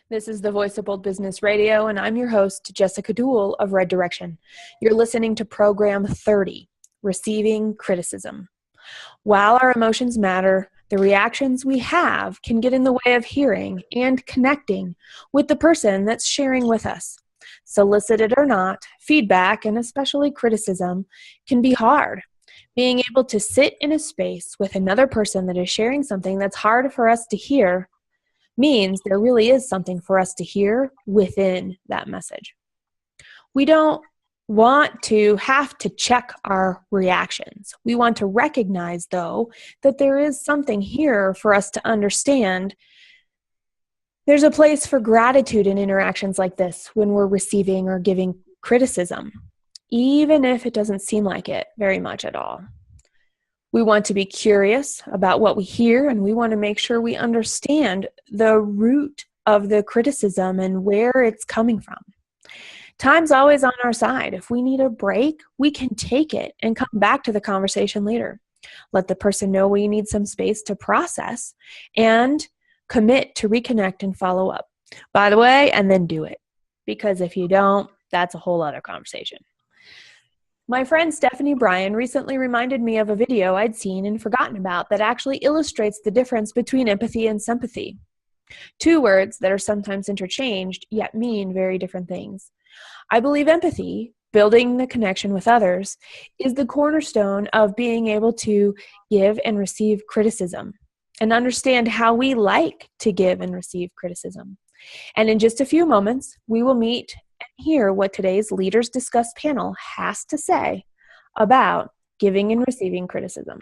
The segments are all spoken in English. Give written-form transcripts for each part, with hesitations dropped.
This is the Voice of Bold Business Radio, and I'm your host, Jessica Dewell of Red Direction. You're listening to Program 30, Receiving Criticism. While our emotions matter, the reactions we have can get in the way of hearing and connecting with the person that's sharing with us. Solicited or not, feedback, and especially criticism, can be hard. Being able to sit in a space with another person that is sharing something that's hard for us to hear means there really is something for us to hear within that message. We don't want to have to check our reactions. We want to recognize, though, that there is something here for us to understand. There's a place for gratitude in interactions like this when we're receiving or giving criticism, even if it doesn't seem like it very much at all. We want to be curious about what we hear, and we want to make sure we understand the root of the criticism and where it's coming from. Time's always on our side. If we need a break, we can take it and come back to the conversation later. Let the person know we need some space to process and commit to reconnect and follow up. By the way, and then do it. Because if you don't, that's a whole other conversation. My friend Stephanie Bryan recently reminded me of a video I'd seen and forgotten about that actually illustrates the difference between empathy and sympathy. Two words that are sometimes interchanged, yet mean very different things. I believe empathy, building the connection with others, is the cornerstone of being able to give and receive criticism and understand how we like to give and receive criticism. And in just a few moments, we will meet and hear what today's Leaders Discuss panel has to say about giving and receiving criticism.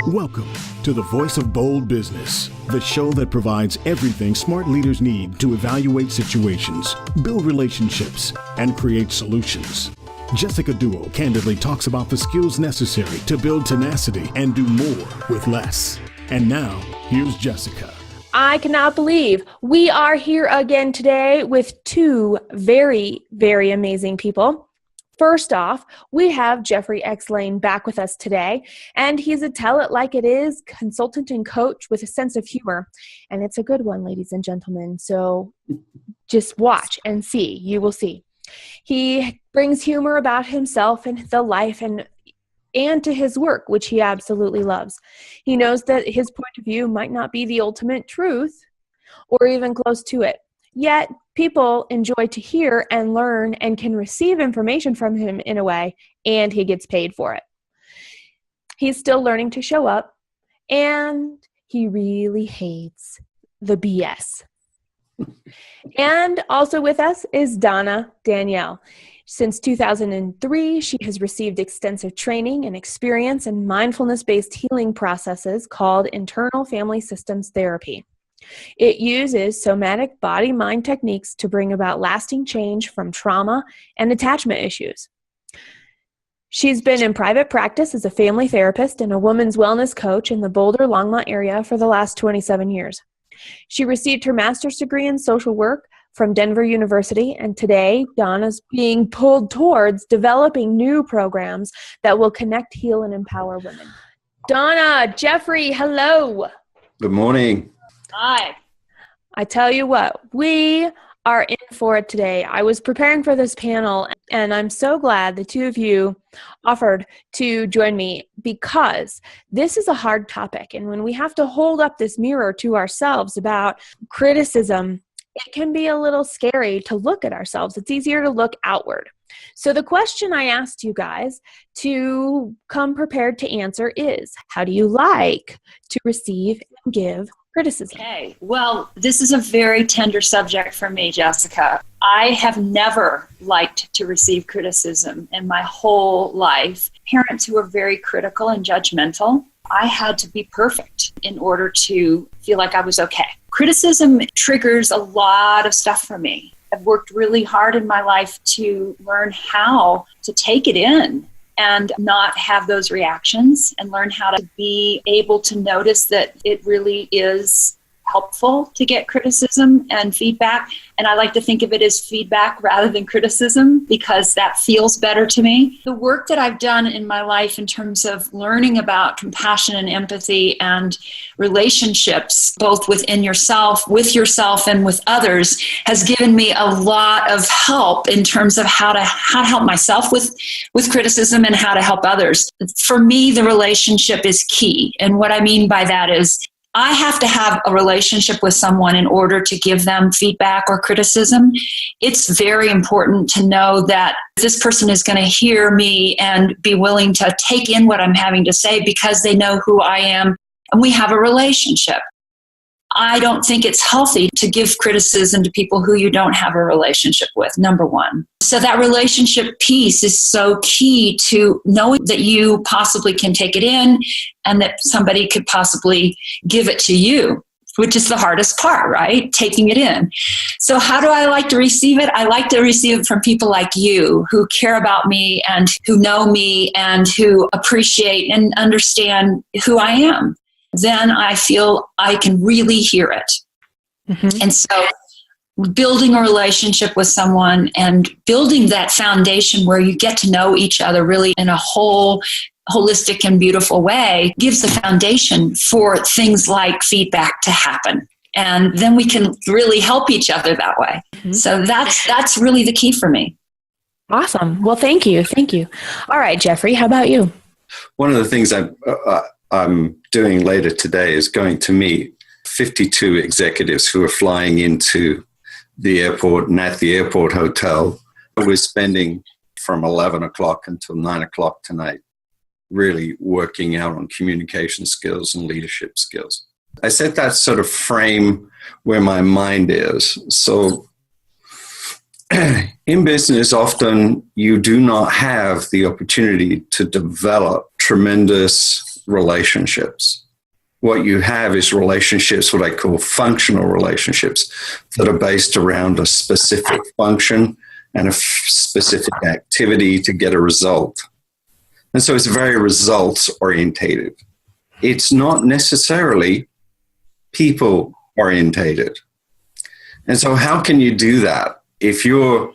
Welcome to the Voice of Bold Business, the show that provides everything smart leaders need to evaluate situations, build relationships, and create solutions. Jessica Dewell candidly talks about the skills necessary to build tenacity and do more with less. And now, here's Jessica. I cannot believe we are here again today with two very, very amazing people. First off, we have Geoffrey X. Lane back with us today, and he's a tell it like it is consultant and coach with a sense of humor. And it's a good one, ladies and gentlemen. So just watch and see. You will see. He brings humor about himself and the life and to his work, which he absolutely loves. He knows that his point of view might not be the ultimate truth or even close to it. Yet, people enjoy to hear and learn and can receive information from him in a way, and he gets paid for it. He's still learning to show up, and he really hates the BS. And also with us is Danielle. Since 2003, she has received extensive training and experience in mindfulness-based healing processes called internal family systems therapy. It uses somatic body-mind techniques to bring about lasting change from trauma and attachment issues. She's been in private practice as a family therapist and a women's wellness coach in the Boulder-Longmont area for the last 27 years. She received her master's degree in social work from Denver University, and today Donna's being pulled towards developing new programs that will connect, heal, and empower women. Donna, Geoffrey, hello. Good morning. Hi. I tell you what, we are in for it today. I was preparing for this panel, and I'm so glad the two of you offered to join me because this is a hard topic. And when we have to hold up this mirror to ourselves about criticism, it can be a little scary to look at ourselves. It's easier to look outward. So the question I asked you guys to come prepared to answer is, how do you like to receive and give criticism? Okay, well, this is a very tender subject for me, Jessica. I have never liked to receive criticism in my whole life. Parents who are very critical and judgmental, I had to be perfect in order to feel like I was okay. Criticism triggers a lot of stuff for me. I've worked really hard in my life to learn how to take it in and not have those reactions and learn how to be able to notice that it really is helpful to get criticism and feedback. And I like to think of it as feedback rather than criticism because that feels better to me. The work that I've done in my life in terms of learning about compassion and empathy and relationships, both within yourself, with yourself, and with others, has given me a lot of help in terms of how to help myself with criticism and how to help others. For me, the relationship is key. And what I mean by that is I have to have a relationship with someone in order to give them feedback or criticism. It's very important to know that this person is going to hear me and be willing to take in what I'm having to say because they know who I am and we have a relationship. I don't think it's healthy to give criticism to people who you don't have a relationship with, number one. So that relationship piece is so key to knowing that you possibly can take it in and that somebody could possibly give it to you, which is the hardest part, right? Taking it in. So how do I like to receive it? I like to receive it from people like you who care about me and who know me and who appreciate and understand who I am. Then I feel I can really hear it. Mm-hmm. And so building a relationship with someone and building that foundation where you get to know each other really in a holistic and beautiful way gives the foundation for things like feedback to happen. And then we can really help each other that way. Mm-hmm. So that's really the key for me. Awesome. Well, thank you. Thank you. All right, Geoffrey, how about you? One of the things I'm doing later today is going to meet 52 executives who are flying into the airport and at the airport hotel. We're spending from 11 o'clock until 9 o'clock tonight really working out on communication skills and leadership skills. I set that sort of frame where my mind is. So in business, often you do not have the opportunity to develop tremendous relationships. What you have is relationships, what I call functional relationships, that are based around a specific function and a specific activity to get a result. And so it's very results orientated. It's not necessarily people orientated. And so how can you do that? If you're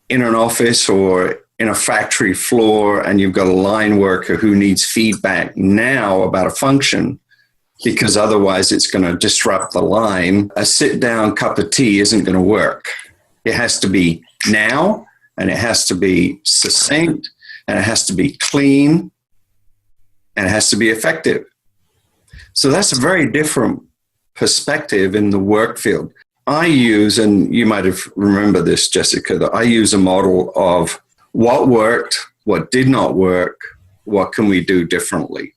in an office or in a factory floor and you've got a line worker who needs feedback now about a function because otherwise it's going to disrupt the line, a sit-down cup of tea isn't going to work. It has to be now, and it has to be succinct, and it has to be clean, and it has to be effective. So that's a very different perspective in the work field. I use, and you might have remembered this, Jessica, that I use a model of what worked, what did not work, what can we do differently.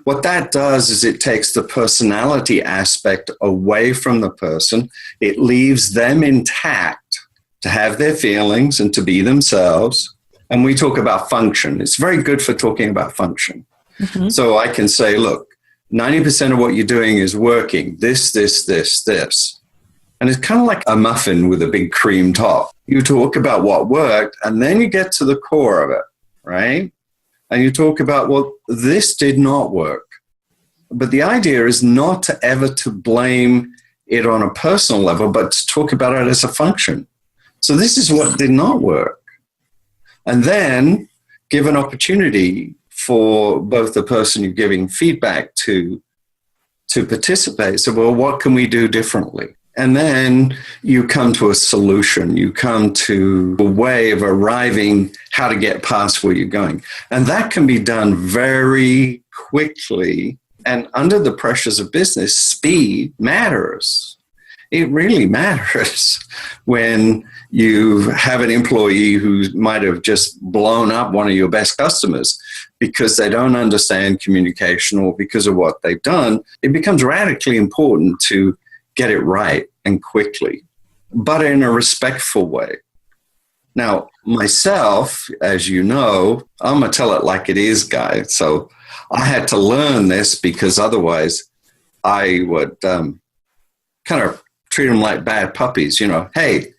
What that does is it takes the personality aspect away from the person. It leaves them intact to have their feelings and to be themselves. And we talk about function. It's very good for talking about function. Mm-hmm. So I can say, look, 90% of what you're doing is working. This. And it's kind of like a muffin with a big cream top. You talk about what worked, and then you get to the core of it, right? And you talk about, well, this did not work. But the idea is not to ever to blame it on a personal level, but to talk about it as a function. So this is what did not work. And then give an opportunity for both the person you're giving feedback to participate. So, well, what can we do differently? And then you come to a solution. You come to a way of arriving how to get past where you're going. And that can be done very quickly. And under the pressures of business, speed matters. It really matters when you have an employee who might have just blown up one of your best customers because they don't understand communication or because of what they've done. It becomes radically important to get it right and quickly, but in a respectful way. Now, myself, as you know, I'm a tell it like it is guy. So I had to learn this because otherwise I would kind of treat them like bad puppies. You know, hey,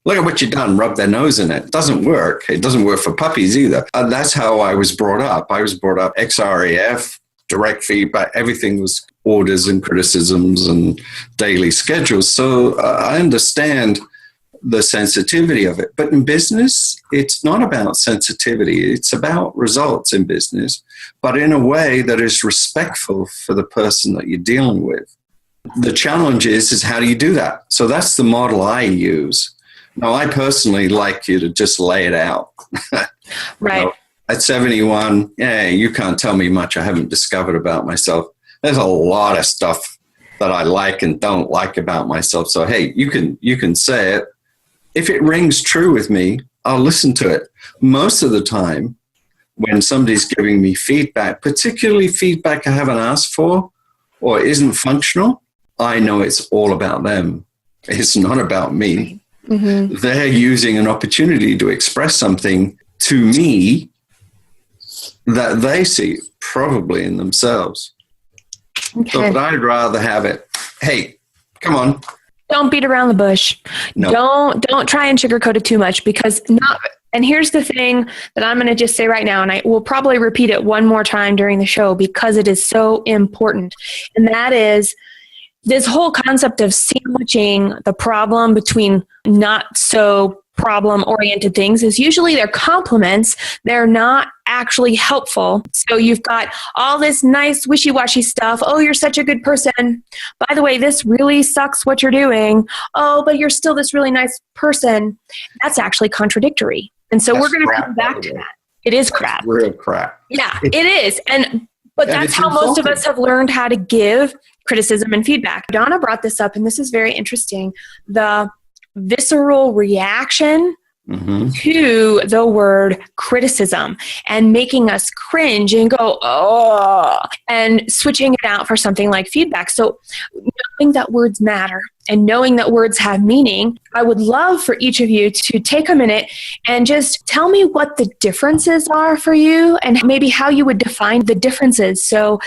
look at what you've done, rub their nose in it. It doesn't work. It doesn't work for puppies either. That's how I was brought up. I was brought up XREF, direct feedback. Everything was orders and criticisms and daily schedules. So I understand the sensitivity of it. But in business, it's not about sensitivity. It's about results in business, but in a way that is respectful for the person that you're dealing with. The challenge is how do you do that? So that's the model I use. Now, I personally like you to just lay it out. Right. You know, at 71, you can't tell me much I haven't discovered about myself. There's a lot of stuff that I like and don't like about myself. So, hey, you can say it. If it rings true with me, I'll listen to it. Most of the time, when somebody's giving me feedback, particularly feedback I haven't asked for or isn't functional, I know it's all about them. It's not about me. Mm-hmm. They're using an opportunity to express something to me that they see probably in themselves. Okay. So, but I'd rather have it, hey, come on. Don't beat around the bush. No. Don't try and sugarcoat it too much and here's the thing that I'm going to just say right now, and I will probably repeat it one more time during the show because it is so important. And that is this whole concept of sandwiching the problem between not so problem-oriented things is usually they're compliments. They're not actually helpful. So you've got all this nice wishy-washy stuff. Oh, you're such a good person. By the way, this really sucks what you're doing. Oh, but you're still this really nice person. That's actually contradictory. And so we're going to come back to that. It is crap. Real crap. Yeah, it is. But that's how most of us have learned how to give criticism and feedback. Donna brought this up, and this is very interesting. The visceral reaction to the word criticism and making us cringe and go, oh, and switching it out for something like feedback. So knowing that words matter and knowing that words have meaning, I would love for each of you to take a minute and just tell me what the differences are for you and maybe how you would define the differences. So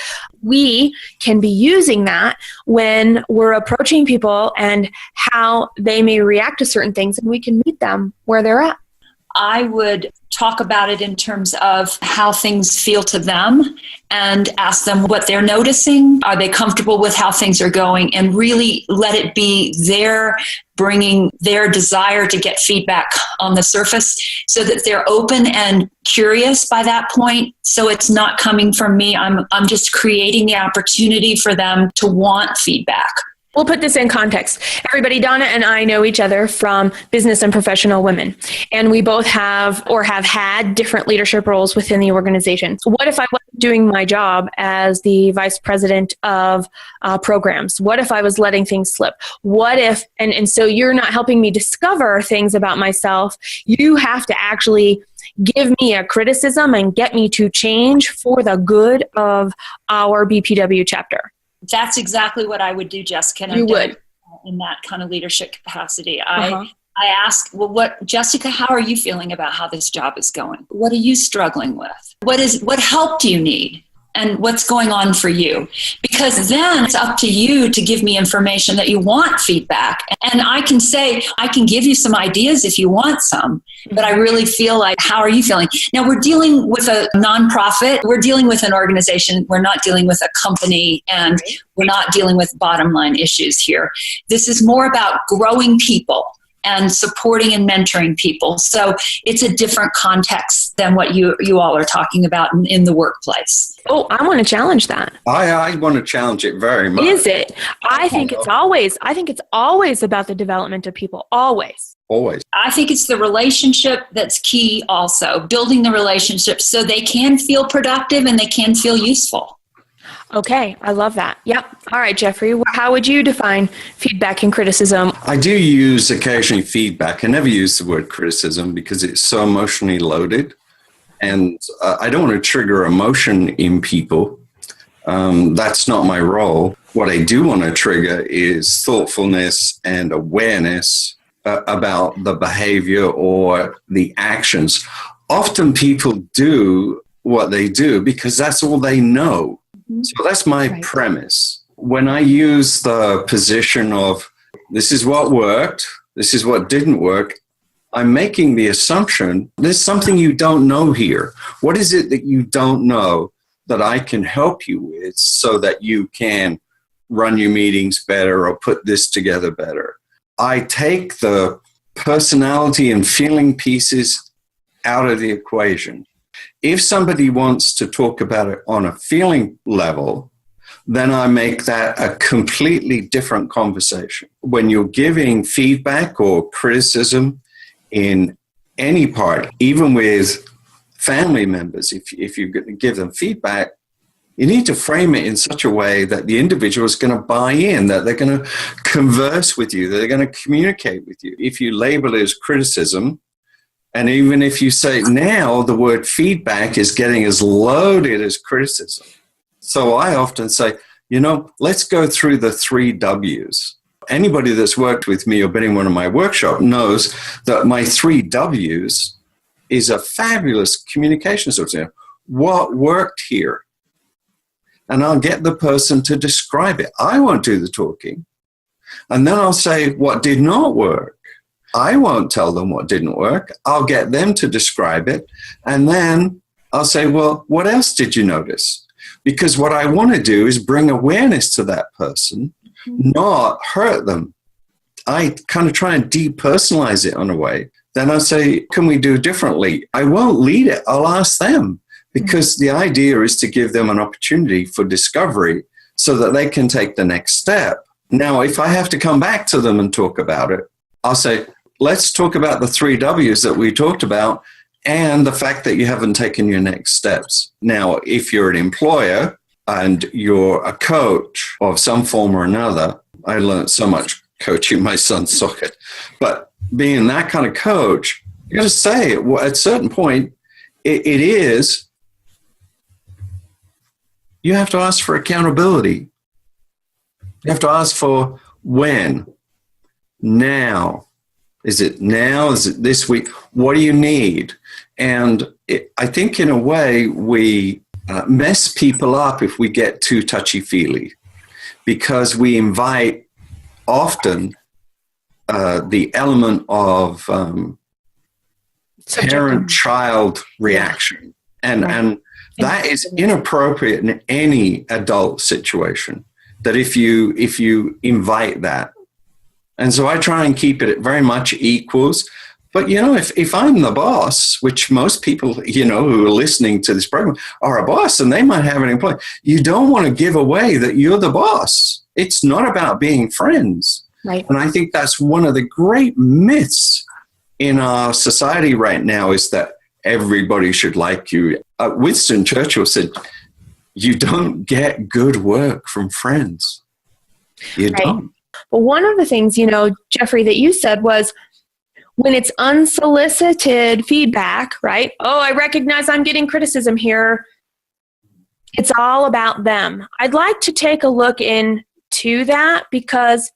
we can be using that when we're approaching people and how they may react to certain things, and we can meet them where they're at. I would talk about it in terms of how things feel to them and ask them what they're noticing. Are they comfortable with how things are going? And really let it be their bringing their desire to get feedback on the surface so that they're open and curious by that point. So it's not coming from me. I'm just creating the opportunity for them to want feedback. We'll put this in context. Everybody, Donna and I know each other from Business and Professional Women, and we both have or have had different leadership roles within the organization. So what if I wasn't doing my job as the vice president of programs? What if I was letting things slip? What if, and so you're not helping me discover things about myself. You have to actually give me a criticism and get me to change for the good of our BPW chapter. That's exactly what I would do, Jessica. And you would. In that kind of leadership capacity. I ask, well, Jessica, how are you feeling about how this job is going? What are you struggling with? What help do you need? And what's going on for you? Because then it's up to you to give me information that you want feedback. And I can say, I can give you some ideas if you want some, but I really feel like, how are you feeling? Now, we're dealing with a nonprofit. We're dealing with an organization. We're not dealing with a company, and we're not dealing with bottom line issues here. This is more about growing people and supporting and mentoring people. So it's a different context than what you all are talking about in the workplace. Oh, I want to challenge that. I want to challenge it very much. Is it? I think it's always about the development of people. Always. I think it's the relationship that's key also. Building the relationship so they can feel productive and they can feel useful. Okay, I love that. Yep. All right, Geoffrey, how would you define feedback and criticism? I do use occasionally feedback. I never use the word criticism because it's so emotionally loaded. And I don't want to trigger emotion in people. That's not my role. What I do want to trigger is thoughtfulness and awareness about the behavior or the actions. Often people do what they do because that's all they know. So that's my premise. When I use the position of this is what worked, this is what didn't work, I'm making the assumption there's something you don't know here. What is it that you don't know that I can help you with so that you can run your meetings better or put this together better. I take the personality and feeling pieces out of the equation. If somebody wants to talk about it on a feeling level, then I make that a completely different conversation. When you're giving feedback or criticism in any part, even with family members, if you give them feedback, you need to frame it in such a way that the individual is going to buy in, that they're going to converse with you, that they're going to communicate with you. If you label it as criticism, and even if you say now the word feedback is getting as loaded as criticism. So I often say, let's go through the 3 W's. Anybody that's worked with me or been in one of my workshops knows that my 3 W's is a fabulous communication system. What worked here? And I'll get the person to describe it. I won't do the talking. And then I'll say what did not work. I won't tell them what didn't work. I'll get them to describe it. And then I'll say, well, what else did you notice? Because what I want to do is bring awareness to that person, not hurt them. I kind of try and depersonalize it in a way. Then I'll say, can we do differently? I won't lead it. I'll ask them. Because the idea is to give them an opportunity for discovery so that they can take the next step. Now, if I have to come back to them and talk about it, I'll say, let's talk about the 3 W's that we talked about and the fact that you haven't taken your next steps. Now, if you're an employer and you're a coach of some form or another, I learned so much coaching my son's soccer, but being that kind of coach, you got to say at a certain point, it is, you have to ask for accountability. You have to ask for when, now. Is it now? Is it this week? What do you need? And I think in a way we mess people up if we get too touchy-feely because we invite often the element of parent-child reaction. And that is inappropriate in any adult situation, that if you invite that. And so I try and keep it very much equals. But, if I'm the boss, which most people, who are listening to this program are a boss and they might have an employee, you don't want to give away that you're the boss. It's not about being friends. Right. And I think that's one of the great myths in our society right now is that everybody should like you. Winston Churchill said, you don't get good work from friends. You don't. Well, one of the things, Geoffrey, that you said was when it's unsolicited feedback, right? Oh, I recognize I'm getting criticism here. It's all about them. I'd like to take a look into that because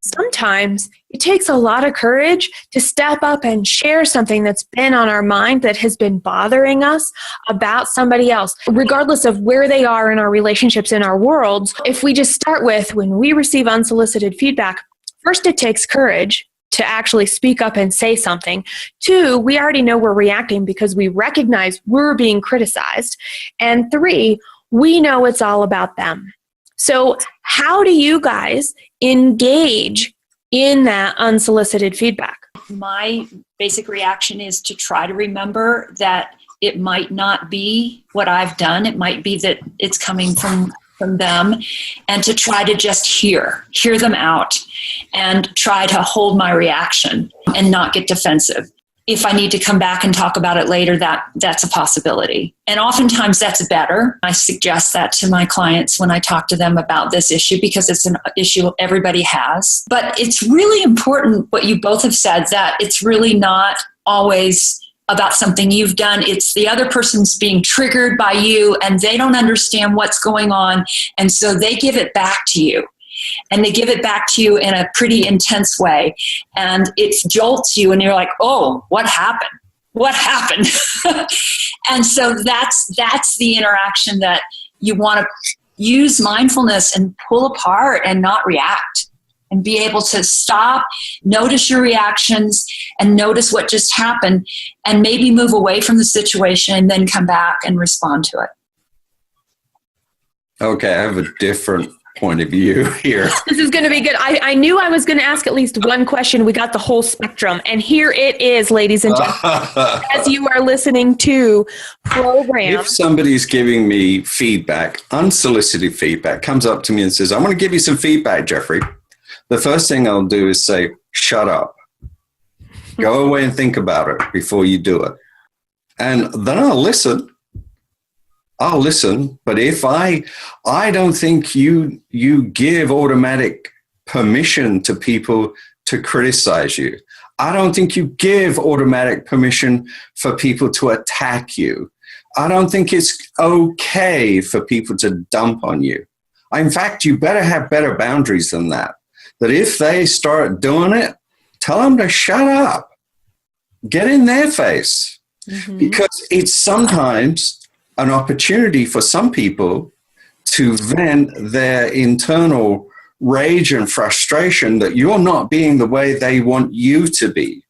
sometimes it takes a lot of courage to step up and share something that's been on our mind that has been bothering us about somebody else, regardless of where they are in our relationships, in our worlds. If we just start with when we receive unsolicited feedback, first, it takes courage to actually speak up and say something. 2, we already know we're reacting because we recognize we're being criticized. And 3, we know it's all about them. So how do you guys engage in that unsolicited feedback? My basic reaction is to try to remember that it might not be what I've done. It might be that it's coming from them, and to try to just hear them out and try to hold my reaction and not get defensive. If I need to come back and talk about it later, that's a possibility. And oftentimes that's better. I suggest that to my clients when I talk to them about this issue because it's an issue everybody has. But it's really important what you both have said, that it's really not always about something you've done. It's the other person's being triggered by you and they don't understand what's going on. And so they give it back to you. And they give it back to you in a pretty intense way. And it jolts you and you're like, oh, what happened? What happened? And so that's the interaction that you want to use mindfulness and pull apart and not react. And be able to stop, notice your reactions, and notice what just happened, and maybe move away from the situation and then come back and respond to it. Okay, I have a different point of view here. This is going to be good. I knew I was going to ask at least one question. We got the whole spectrum. And here it is, ladies and gentlemen, as you are listening to program. If somebody's giving me feedback, unsolicited feedback, comes up to me and says, I want to give you some feedback, Geoffrey. The first thing I'll do is say, shut up. Go away and think about it before you do it. And then I'll listen. But if I don't think you give automatic permission to people to criticize you. I don't think you give automatic permission for people to attack you. I don't think it's okay for people to dump on you. In fact, you better have better boundaries than that. That if they start doing it, tell them to shut up. Get in their face. Mm-hmm. Because it's sometimes an opportunity for some people to vent their internal rage and frustration that you're not being the way they want you to be.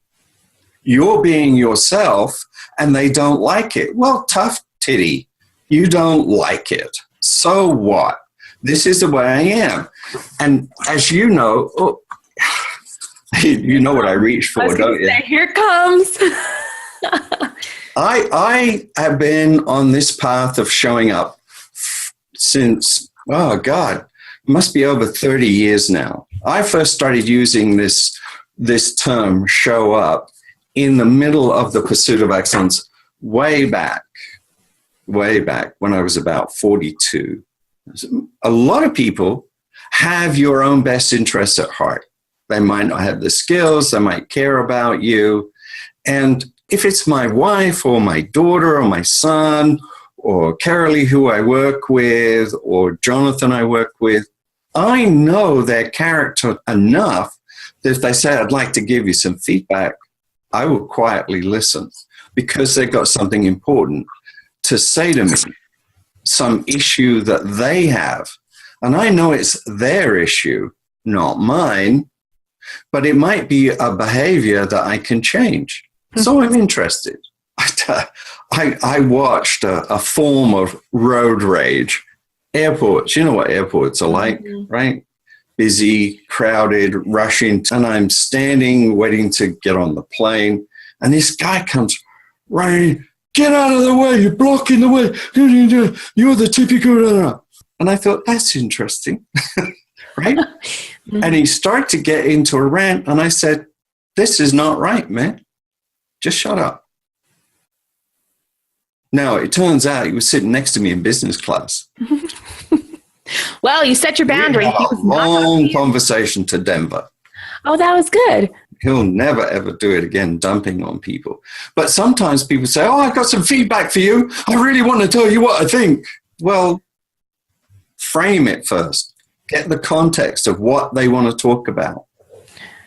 You're being yourself and they don't like it. Well, tough titty, you don't like it. So what? This is the way I am. And as you know, you know what I reach for, don't you? Here it comes. I have been on this path of showing up since, oh God, it must be over 30 years now. I first started using this term, show up, in the middle of the pursuit of excellence way back when I was about 42. A lot of people have your own best interests at heart. They might not have the skills, they might care about you. And if it's my wife or my daughter or my son or Carolee who I work with or Jonathan I work with, I know their character enough that if they say, I'd like to give you some feedback, I will quietly listen because they've got something important to say to me, some issue that they have. And I know it's their issue, not mine, but it might be a behavior that I can change. So I'm interested. I watched a form of road rage. Airports, you know what airports are like, right? Busy, crowded, rushing. And I'm standing, waiting to get on the plane. And this guy comes running, get out of the way, you're blocking the way. You're the typical. And I thought, that's interesting, right? And he started to get into a rant. And I said, this is not right, man. Just shut up. Now, it turns out he was sitting next to me in business class. Well, you set your boundary. We had a long conversation to Denver. Oh, that was good. He'll never, ever do it again, dumping on people. But sometimes people say, oh, I got some feedback for you. I really want to tell you what I think. Well, frame it first. Get the context of what they want to talk about.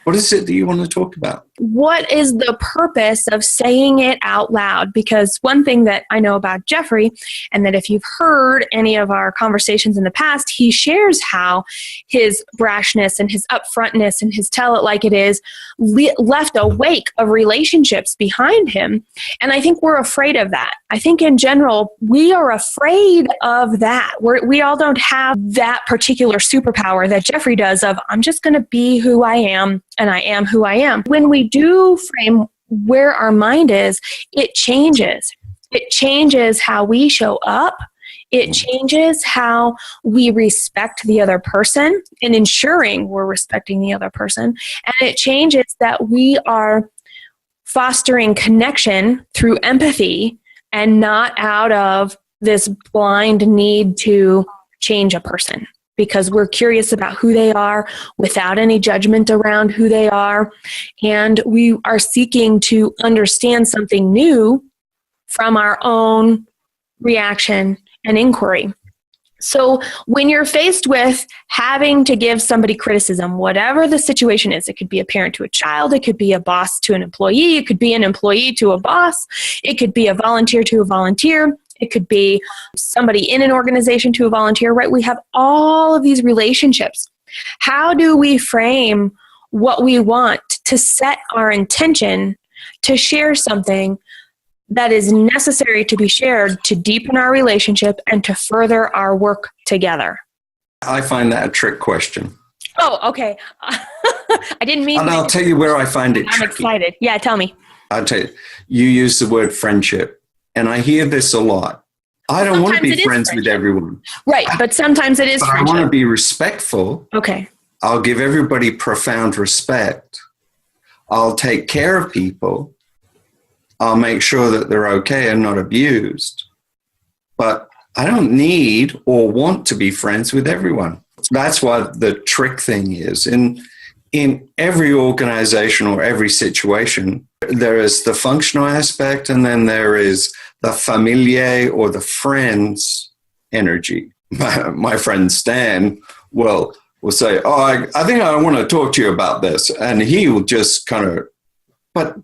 What is it that you want to talk about? What is the purpose of saying it out loud? Because one thing that I know about Geoffrey, and that if you've heard any of our conversations in the past, he shares how his brashness and his upfrontness and his tell it like it is left a wake of relationships behind him. And I think we're afraid of that. I think in general, we are afraid of that. We all don't have that particular superpower that Geoffrey does of, I'm just going to be who I am, and I am who I am. When we do frame where our mind is, it changes. It changes how we show up. It changes how we respect the other person and ensuring we're respecting the other person. And it changes that we are fostering connection through empathy and not out of this blind need to change a person, because we're curious about who they are without any judgment around who they are. And we are seeking to understand something new from our own reaction and inquiry. So when you're faced with having to give somebody criticism, whatever the situation is, it could be a parent to a child, it could be a boss to an employee, it could be an employee to a boss, it could be a volunteer to a volunteer, it could be somebody in an organization to a volunteer, right? We have all of these relationships. How do we frame what we want to set our intention to share something that is necessary to be shared to deepen our relationship and to further our work together? I find that a trick question. Oh, okay. I didn't mean. And I'll tell you where I find it I'm tricky. excited. Yeah, tell me. I'll tell you. You use the word friendship, and I hear this a lot. I don't want to be friends with everyone. Right, but sometimes it is but friendship. I want to be respectful. Okay. I'll give everybody profound respect. I'll take care of people. I'll make sure that they're okay and not abused. But I don't need or want to be friends with everyone. That's what the trick thing is. In every organization or every situation, there is the functional aspect, and then there is the familiar or the friends energy. My friend Stan will say, oh, I think I want to talk to you about this. And he will just kind of, but,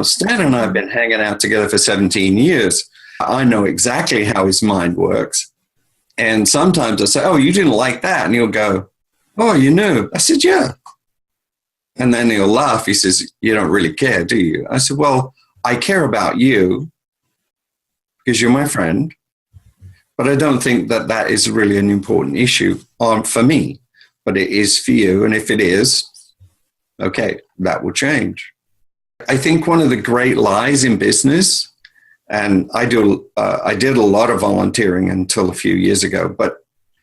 Stan and I have been hanging out together for 17 years. I know exactly how his mind works. And sometimes I say, oh, you didn't like that. And he'll go, oh, you knew. I said, yeah. And then he'll laugh. He says, you don't really care, do you? I said, well, I care about you because you're my friend. But I don't think that that is really an important issue for me. But it is for you. And if it is, okay, that will change. I think one of the great lies in business, and I did a lot of volunteering until a few years ago, but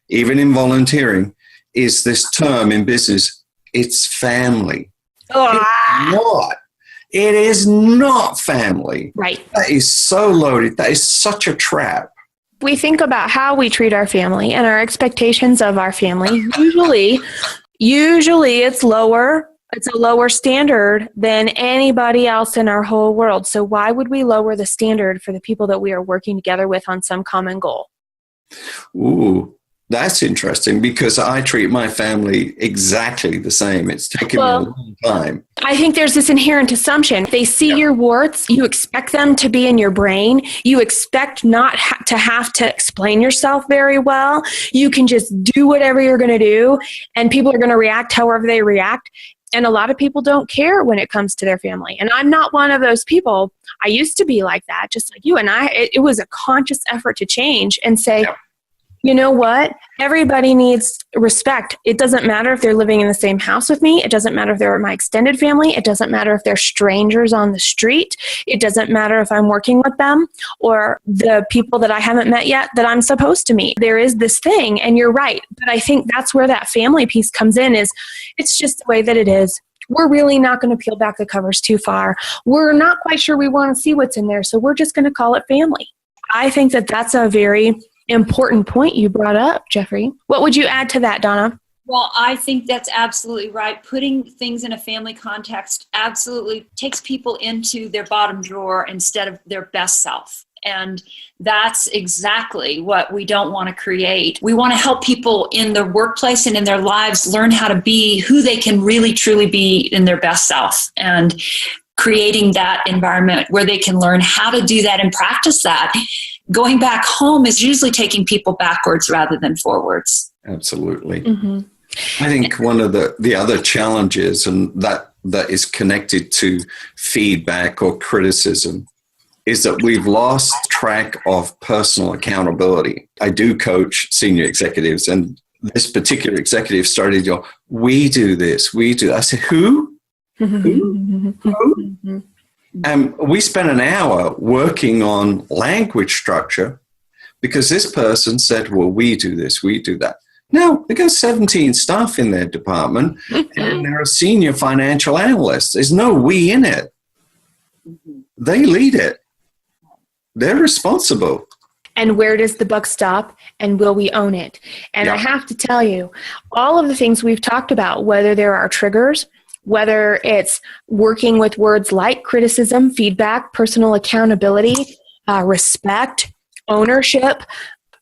even in volunteering, is this term in business, it's family. It is not family. Right. That is so loaded. That is such a trap. We think about how we treat our family and our expectations of our family. Usually it's lower. It's a lower standard than anybody else in our whole world. So why would we lower the standard for the people that we are working together with on some common goal? Ooh, that's interesting, because I treat my family exactly the same. It's taken me a long time. I think there's this inherent assumption. They see your warts. You expect them to be in your brain. You expect not to have to explain yourself very well. You can just do whatever you're going to do, and people are going to react however they react. And a lot of people don't care when it comes to their family. And I'm not one of those people. I used to be like that, just like you. And it was a conscious effort to change and say, you know what? Everybody needs respect. It doesn't matter if they're living in the same house with me. It doesn't matter if they're my extended family. It doesn't matter if they're strangers on the street. It doesn't matter if I'm working with them or the people that I haven't met yet that I'm supposed to meet. There is this thing, and you're right. But I think that's where that family piece comes in, is it's just the way that it is. We're really not going to peel back the covers too far. We're not quite sure we want to see what's in there, so we're just going to call it family. I think that that's a very important point you brought up, Geoffrey. What would you add to that, Donna? Well, I think that's absolutely right. Putting things in a family context absolutely takes people into their bottom drawer instead of their best self. And that's exactly what we don't want to create. We want to help people in their workplace and in their lives learn how to be who they can really, truly be in their best self. And creating that environment where they can learn how to do that and practice that. Going back home is usually taking people backwards rather than forwards. Absolutely. Mm-hmm. I think one of the other challenges, and that is connected to feedback or criticism, is that we've lost track of personal accountability. I do coach senior executives, and this particular executive started, we do this, we do. I said, who? Who? Who? We spent an hour working on language structure because this person said, well, we do this, we do that. No, they got 17 staff in their department and they're a senior financial analyst. There's no we in it. They lead it. They're responsible. And where does the buck stop? And will we own it? And I have to tell you, all of the things we've talked about, whether there are triggers, whether it's working with words like criticism, feedback, personal accountability, respect, ownership,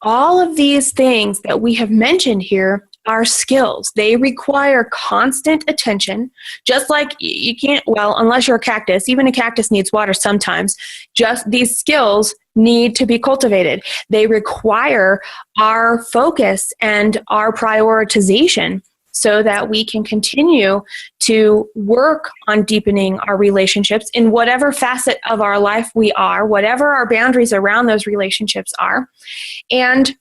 all of these things that we have mentioned here are skills. They require constant attention, just like you can't, unless you're a cactus, even a cactus needs water sometimes. Just these skills need to be cultivated. They require our focus and our prioritization, so that we can continue to work on deepening our relationships in whatever facet of our life we are, whatever our boundaries around those relationships are. And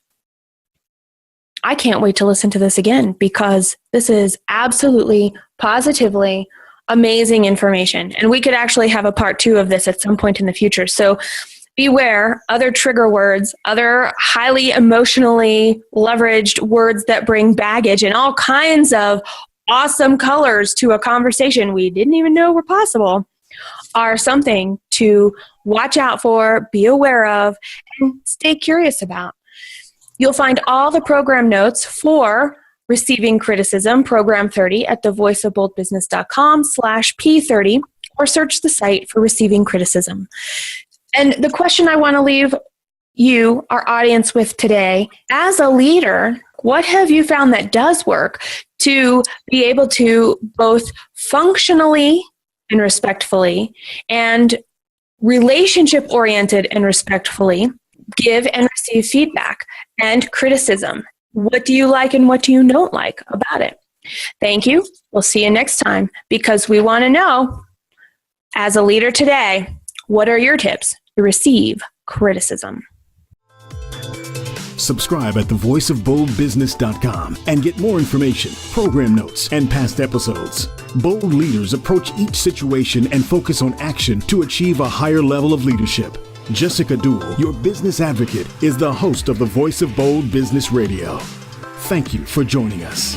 I can't wait to listen to this again because this is absolutely, positively amazing information. And we could actually have a part 2 of this at some point in the future. So beware other trigger words, other highly emotionally leveraged words that bring baggage and all kinds of awesome colors to a conversation we didn't even know were possible are something to watch out for, be aware of, and stay curious about. You'll find all the program notes for Receiving Criticism, Program 30, at thevoiceofboldbusiness.com/P30, or search the site for Receiving Criticism. And the question I want to leave you, our audience, with today, as a leader, what have you found that does work to be able to both functionally and respectfully and relationship-oriented and respectfully give and receive feedback and criticism? What do you like and what do you don't like about it? Thank you. We'll see you next time, because we want to know, as a leader today, what are your tips to receive criticism? Subscribe at thevoiceofboldbusiness.com and get more information, program notes, and past episodes. Bold leaders approach each situation and focus on action to achieve a higher level of leadership. Jessica Dewell, your business advocate, is the host of the Voice of Bold Business Radio. Thank you for joining us.